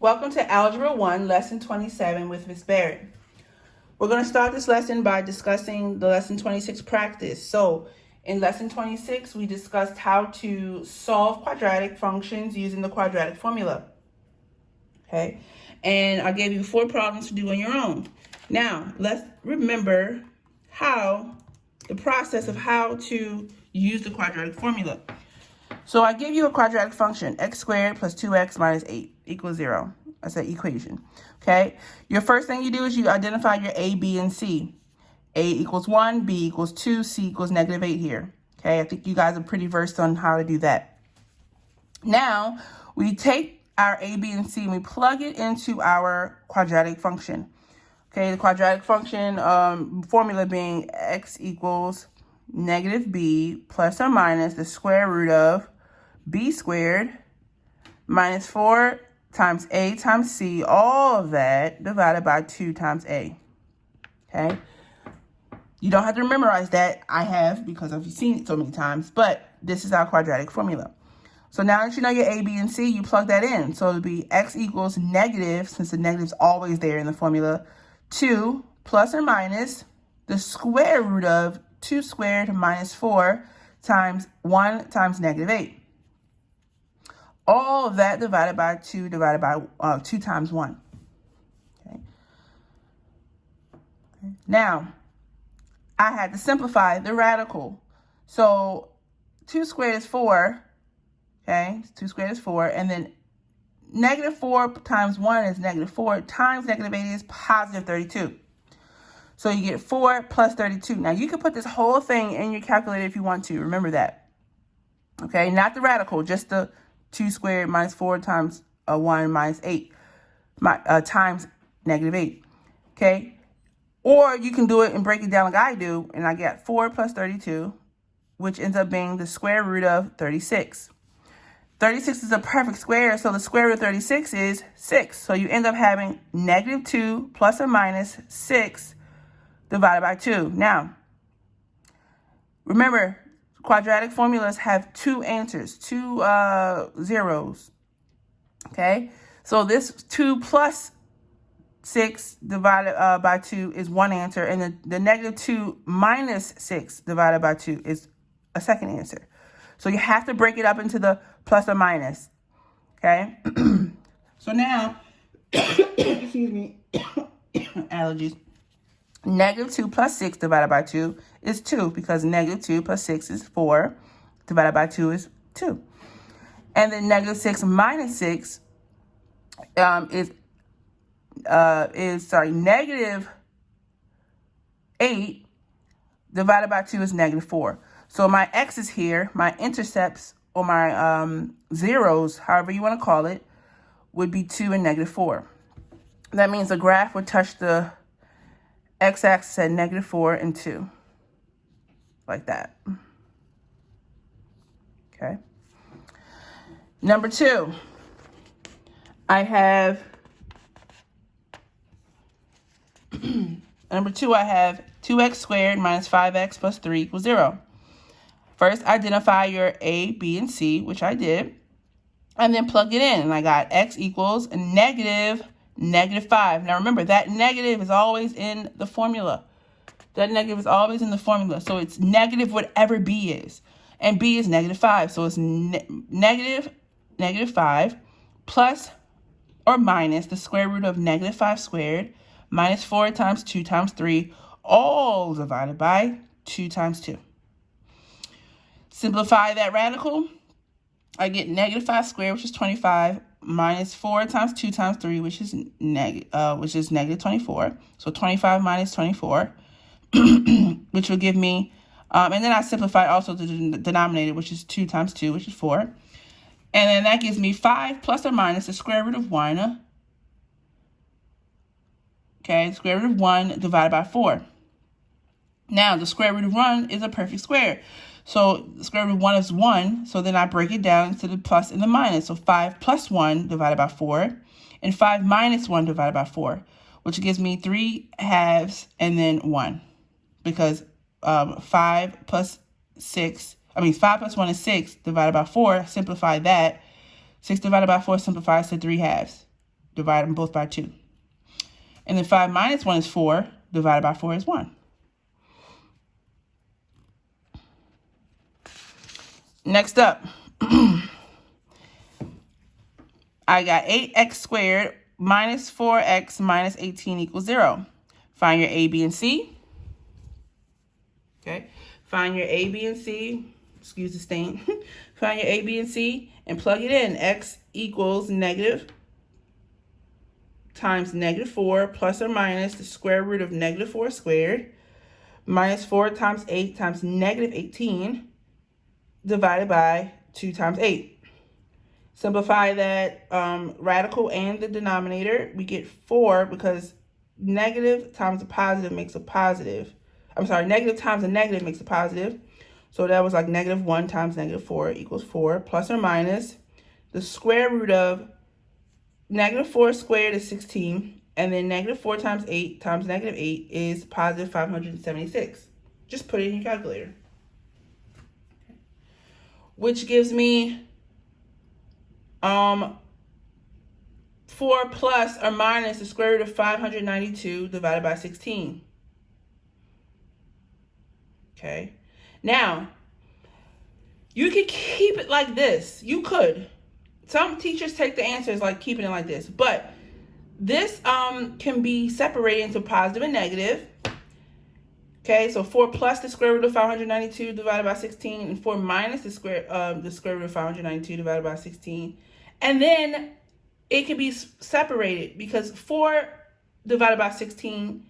Welcome to Algebra 1, Lesson 27 with Ms. Barrett. We're going to start this lesson by discussing the Lesson 26 practice. So, in Lesson 26, we discussed how to solve quadratic functions using the quadratic formula. Okay? And I gave you 4 problems to do on your own. Now, let's remember the process of how to use the quadratic formula. So I give you a quadratic function, x squared plus 2x minus 8 equals 0. That's an equation, okay? Your first thing you do is you identify your a, b, and c. A equals 1, b equals 2, c equals negative 8 here, okay? I think you guys are pretty versed on how to do that. Now, we take our a, b, and c and we plug it into our quadratic function. Okay, the quadratic function formula being x equals negative b plus or minus the square root of b squared minus 4 times a times c, all of that divided by 2 times a. Okay? You don't have to memorize that. I have because I've seen it so many times, but this is our quadratic formula. So now that you know your a, b, and c, you plug that in. So it'll be x equals negative, since the negative is always there in the formula, 2 plus or minus the square root of 2 squared minus 4 times 1 times negative 8. All of that divided by 2 divided by 2 times 1. Okay. Now, I had to simplify the radical. So 2 squared is 4. Okay, 2 squared is 4. And then negative 4 times 1 is negative 4 times negative 8 is positive 32. So you get 4 plus 32. Now, you can put this whole thing in your calculator if you want to. Remember that. Okay, not the radical, just the 2 squared minus 4 times 1 minus 8 times negative 8. Okay, or you can do it and break it down like I do, and I get 4 plus 32, which ends up being the square root of 36. 36 is a perfect square, so the square root of 36 is 6. So you end up having negative 2 plus or minus 6 divided by 2. Now, remember, quadratic formulas have 2 answers, 2 zeros. Okay? So this 2 plus 6 divided by 2 is one answer, and the negative 2 minus 6 divided by 2 is a second answer. So you have to break it up into the plus or minus. Okay? So now, excuse me, allergies. Negative 2 plus 6 divided by 2 is 2, because negative 2 plus 6 is 4, divided by 2 is 2. And then negative 6 minus 6 negative 8 divided by 2 is negative 4. So my x's here, my intercepts, or my zeros, however you want to call it, would be 2 and negative 4. That means the graph would touch the x-axis at negative 4 and 2. Like that. Okay. Number 2. I have 2x squared minus 5x plus 3 equals 0. First, identify your a, b, and c, which I did, and then plug it in. And I got x equals negative 5. Now remember, that negative is always in the formula. That negative is always in the formula. So it's negative whatever b is. And b is negative 5. So it's negative 5 plus or minus the square root of negative 5 squared minus 4 times 2 times 3, all divided by 2 times 2. Simplify that radical. I get negative 5 squared, which is 25, minus 4 times 2 times 3, which is negative 24. So 25 minus 24, which will give me, and then I simplify also the denominator, which is 2 times 2, which is 4. And then that gives me 5 plus or minus the square root of 1. Okay, square root of 1 divided by 4. Now, the square root of 1 is a perfect square. So the square root of 1 is 1. So then I break it down into the plus and the minus. So 5 plus 1 divided by 4. And 5 minus 1 divided by 4. Which gives me 3 halves and then 1. Because 5 plus 1 is 6 divided by 4. Simplify that. 6 divided by 4 simplifies to 3 halves. Divide them both by 2. And then 5 minus 1 is 4. Divided by 4 is 1. Next up, I got 8x squared minus 4x minus 18 equals 0. Find your a, b, and c. Okay. Find your a, b, and c. Excuse the stain. Find your a, b, and c and plug it in. X equals negative times negative 4 plus or minus the square root of negative 4 squared minus 4 times 8 times negative 18 divided by 2 times 8. Simplify that radical and the denominator. We get 4 because negative times a positive makes a positive. I'm sorry, negative times a negative makes a positive. So that was like negative 1 times negative 4 equals 4 plus or minus the square root of negative 4 squared is 16. And then negative 4 times 8 times negative 8 is positive 576. Just put it in your calculator. Which gives me 4 plus or minus the square root of 592 divided by 16. Okay. Now, you could keep it like this. You could. Some teachers take the answers like keeping it like this. But this can be separated into positive and negative. Okay, so 4 plus the square root of 592 divided by 16, and 4 minus the square root of 592 divided by 16. And then it can be separated because 4 divided by 16,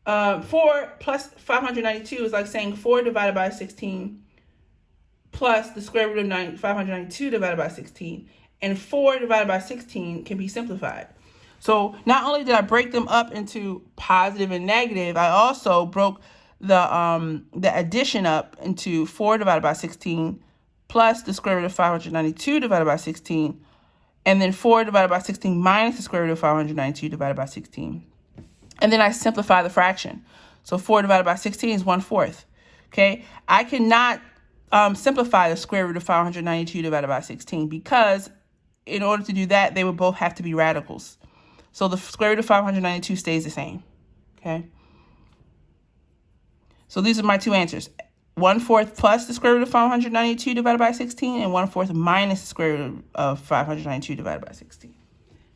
4 plus 592 is like saying 4 divided by 16 plus the square root of 592 divided by 16. And 4 divided by 16 can be simplified. So not only did I break them up into positive and negative, I also broke the addition up into 4 divided by 16 plus the square root of 592 divided by 16, and then 4 divided by 16 minus the square root of 592 divided by 16. And then I simplify the fraction. So 4 divided by 16 is 1/4. Okay, I cannot simplify the square root of 592 divided by 16 because in order to do that, they would both have to be radicals. So the square root of 592 stays the same. Okay. So these are my two answers. 1/4 plus the square root of 592 divided by 16 and 1/4 minus the square root of 592 divided by 16.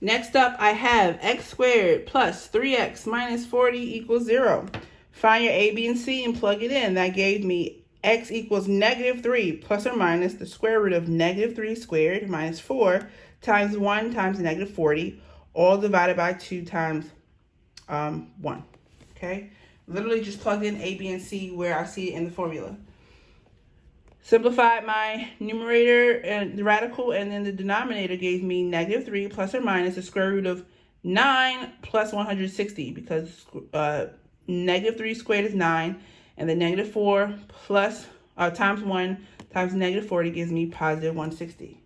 Next up, I have x squared plus 3x minus 40 equals 0. Find your a, b, and c and plug it in. That gave me x equals negative 3 plus or minus the square root of negative 3 squared minus 4 times 1 times negative 40, all divided by 2 times 1. Okay? Literally just plugged in a, b, and c where I see it in the formula. Simplified my numerator and the radical, and then the denominator gave me negative 3 plus or minus the square root of 9 plus 160 because negative 3 squared is 9, and the negative 4 plus times 1 times negative 40 gives me positive 160.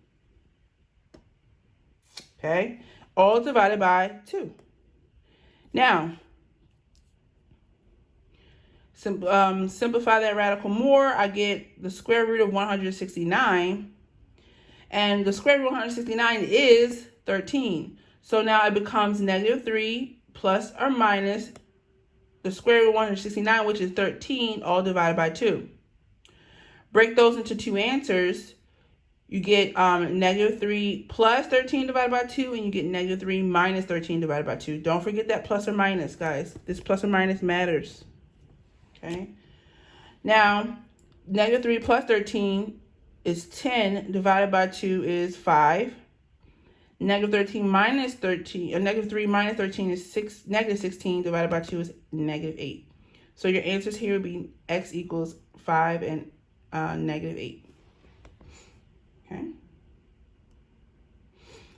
Okay, all divided by 2. Now, simplify that radical more. I get the square root of 169, and the square root of 169 is 13. So now it becomes negative 3 plus or minus the square root of 169, which is 13, all divided by 2. Break those into two answers. You get negative 3 plus 13 divided by 2, and you get negative 3 minus 13 divided by 2. Don't forget that plus or minus, guys. This plus or minus matters. Okay. Now, negative 3 plus 13 is 10. Divided by 2 is 5. Negative 13 minus 13, negative 3 minus 13 is 6. Negative 16 divided by 2 is negative 8. So your answers here would be x equals 5 and negative 8. Okay.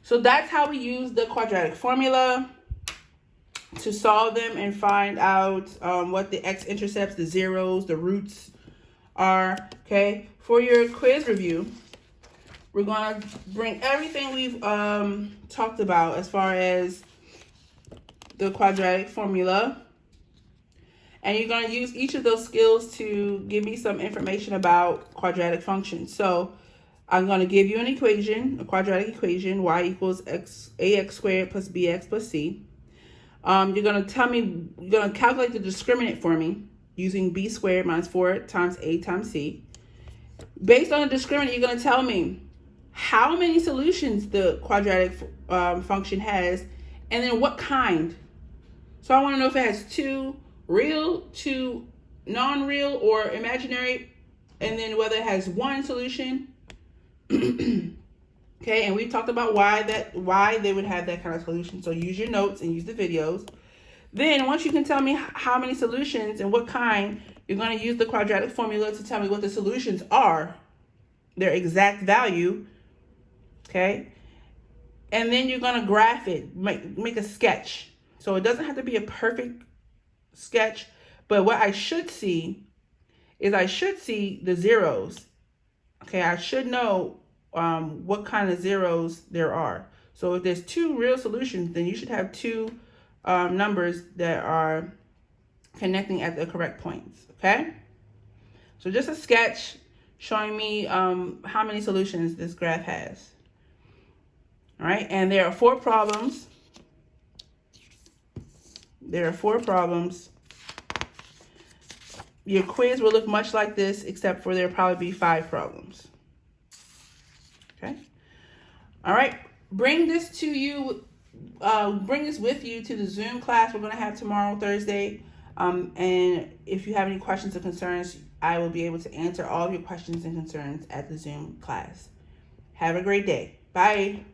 So that's how we use the quadratic formula to solve them and find out what the x-intercepts, the zeros, the roots are. Okay. For your quiz review, we're going to bring everything we've talked about as far as the quadratic formula. And you're going to use each of those skills to give me some information about quadratic functions. So I'm going to give you an equation, a quadratic equation, y equals ax squared plus bx plus c. You're going to tell me, you're going to calculate the discriminant for me using b squared minus 4 times a times c. Based on the discriminant, you're going to tell me how many solutions the quadratic function has, and then what kind. So I want to know if it has two real, two non-real or imaginary, and then whether it has one solution. Okay, and we talked about why they would have that kind of solution. So use your notes and use the videos. Then once you can tell me how many solutions and what kind, you're going to use the quadratic formula to tell me what the solutions are, their exact value. Okay, and then you're going to graph it, make a sketch. So it doesn't have to be a perfect sketch, but what I should see is the zeros. Okay, I should know what kind of zeros there are. So if there's two real solutions, then you should have two numbers that are connecting at the correct points. Okay, so just a sketch showing me how many solutions this graph has. All right, and there are 4 problems. There are 4 problems. Your quiz will look much like this, except for there'll probably be 5 problems. Okay. All right. Bring this with you to the Zoom class we're going to have tomorrow, Thursday. And if you have any questions or concerns, I will be able to answer all of your questions and concerns at the Zoom class. Have a great day. Bye.